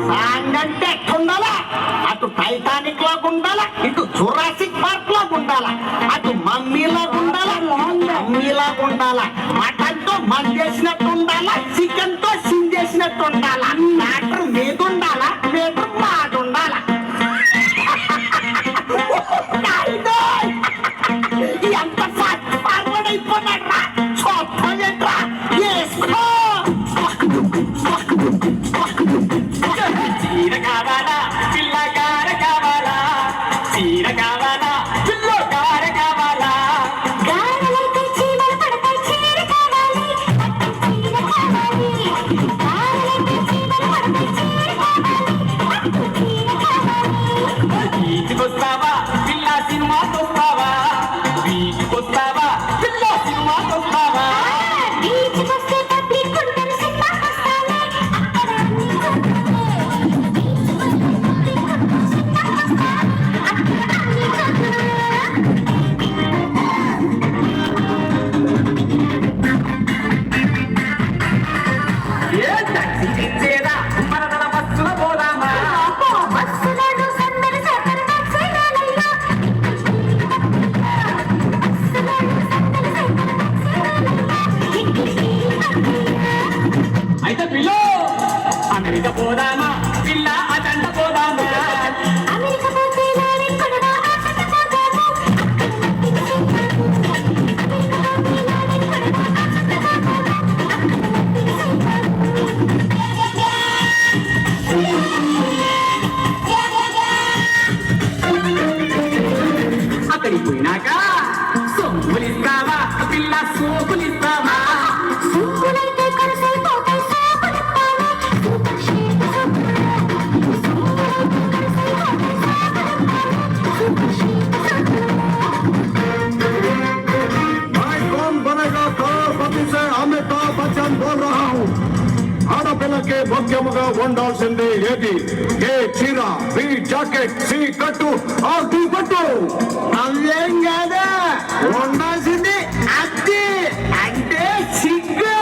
Song అంటే ఎట్టుండాలా? అటు Titanic లాగా ఉండాలా, ఇటు జురాసిక్ పార్క్ లాగా ఉండాలా, అటు మమ్మీలాగా ఉండాలా, మమ్మీలాగా ఉండాలా, మటన్ తో మందేసినట్టు ఉండాలా, చికెన్ తో సిందేసినట్టు ఉండాలా, మ్యాటర్ మీద ఉండాలా, మీటర్ మాట ఉండాలా. ఎంత ఫార్వర్డ్ అయిపోయినట్రా, చూడరా వేసుకో. చీర కావాలా, పిల్లగార కావాలా, చీర కావాలా, పిల్లగార కావాలా, గారలైతే చీమలు పడతాయి, చీర కావాలి, చీర కావాలి, గారలైతే చీమలు పడతాయి, చీర కావాలి, చీర కావాలి. వీటికొస్తావా పిల్ల సినిమాకొస్తావా, వీటికొస్తావా పిల్ల సినిమాకొస్తావా. బీచ్కొస్తే పబ్లిక్ ఉంటారు, సినిమాకొస్తాలే, అక్కడ అన్ని చదువులే. ఏ టాక్సీ తెచ్చేదా, మరదల బస్సులో పోదామా. బస్సులను సందడి సర్కరు నచ్చేయాలయ్యా, బస్సులను సందడి సర్కరు నచ్చేయాలయ్యా. అయితే పిల్ల అమెరికా పోదామా, పిల్ల అదండ పోదామా. అమెరికా పోతే నాడెక్కడో ఆశట పోతాము, అక్కడ నట్టిన సైతాము. అమెరికా పోతే నాడెక్కడో ఆశట పోతాము, అక్కడ నట్టిన సైతాము. అక్కడికి పోయినాక సొమ్ములిస్తావా పిల్ల, సోపులిస్తావా. సూపులైతే కరసైపోతాయి, సోపులిస్తావా, సూపర్ షేప్ సోపులా. సూపులైతే కరసైపోతాయి, సోపులిస్తావా, సూపర్ షేప్ సోపులా. मैं कौन बनेगा करोड़पति से अमिताभ बच्चन बोल रहा हूँ. ఆడపిల్లకి ముఖ్యముగా ఉండాల్సింది ఏది? ఏ చీర, బి జాకెట్, సి కట్టు, ఆ డి పట్టు. అవేం కాదా, ఉండాల్సింది అద్దె అంటే సిగ్గు.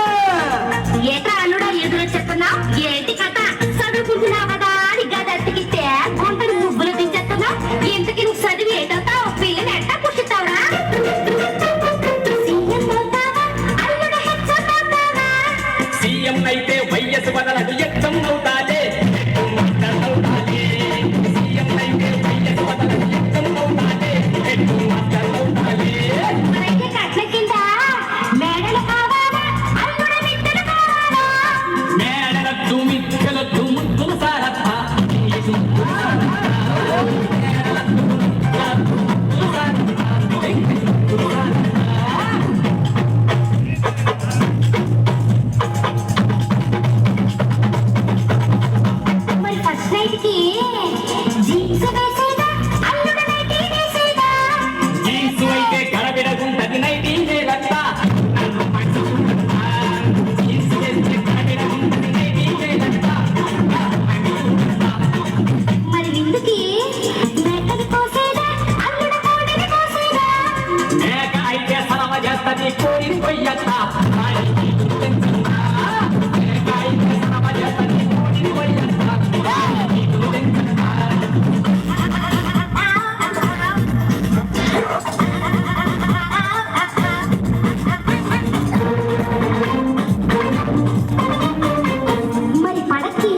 ఏట్రా అల్లుడా ఎదురు చెప్తున్నా, ఏంటి కథ? చదువుకుంటున్నావదా అని గదెత్తికిస్తే గుంటని ముగ్గులు దించేస్తున్నా. ఇంతకి నువ్వు చదివి ఏటవుతావు, పిల్లని ఎట్ట పుట్టిస్తావురా? సీఎం అవుతావా, అల్లుడు హెచ్చవుతావా? సీఎం అయితే వయస్సు బదలదు, ఎచ్చం అవుతాలే, అవుతాలే. సీఎం అయితే వయస్సు బదలదు, ఎచ్చం అవుతాలే, అవుతాలే. మరైతే కట్ల కింద మేడలు కావాలా, అల్లుడు మిద్దెలు కావాలా? మేడలద్దు మిద్దెలద్దు ముద్దులు సారత్తా, ఇంగ్లీషు ముద్దులు సారత్తా. మేడలద్దు మిద్దెలద్దు ముద్దులు సారత్తా, ఇంగ్లీషు ముద్దులు సారత్తా. మరి ఫస్ట్ నైట్ కి జీన్స్ వేసేదా, అల్లుడు నైటీ వేసేదా? జీన్సు అయితే గడబిడగుంటది, నైటీ వేలత్తా. నన్ను పట్టుకుంటా, జీన్సు వేస్తే గడబిడగుంటది, నైటీ వేలత్తా. మరి విందుకి మేకని కోసేదా, అల్లుడు కోడిని కోసేదా? మేక అయితే సలవ చేస్తది, కోడిని కొయ్యత్తా. రాయికి గుర్తించన్నా. మేక అయితే సలవ చేస్తది, కోడిని కొయ్యత్తా. రాయికి గుర్తించన్నా. మరి పడకి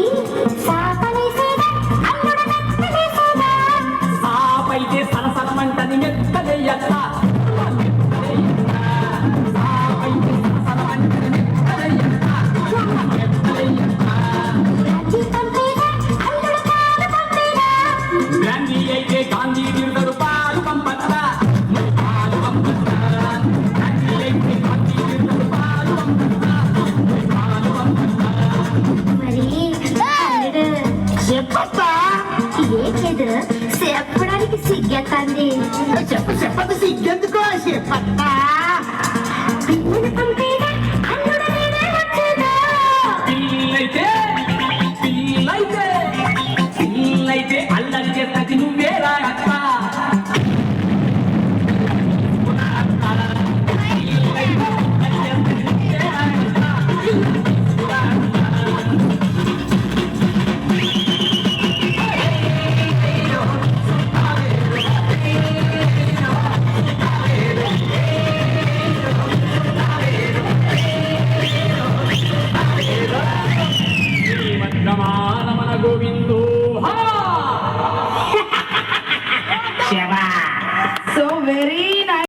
సాపలేసేదా, అల్లుడు మెత్తలేసేదా? సాపైతే సలసలమంటది, మెత్తలేయత్తా. మెత్తలేయత్తా. సాపైతే సలసలమంటది, మెత్తలేయత్తా. మెత్తలేయత్తా. రాజీ పంపేదా, అల్లుడు పాలు పంపేదా? గాంధీ అయితే గాంధీ తిరుగడు, పాలు పంపత్తా. మరి పాలు పంపత్తా. గాంధీ అయితే గాంధీ తిరుగడు, పాలు పంపత్తా. మరి పాలు పంపత్తా. మరి అల్లుడు చెప్పత్తా. ఏకేదు చెప్పడానికి సిగ్గెత్తంది. చెప్పదు సిగ్గెందుకో చెప్పత్తా.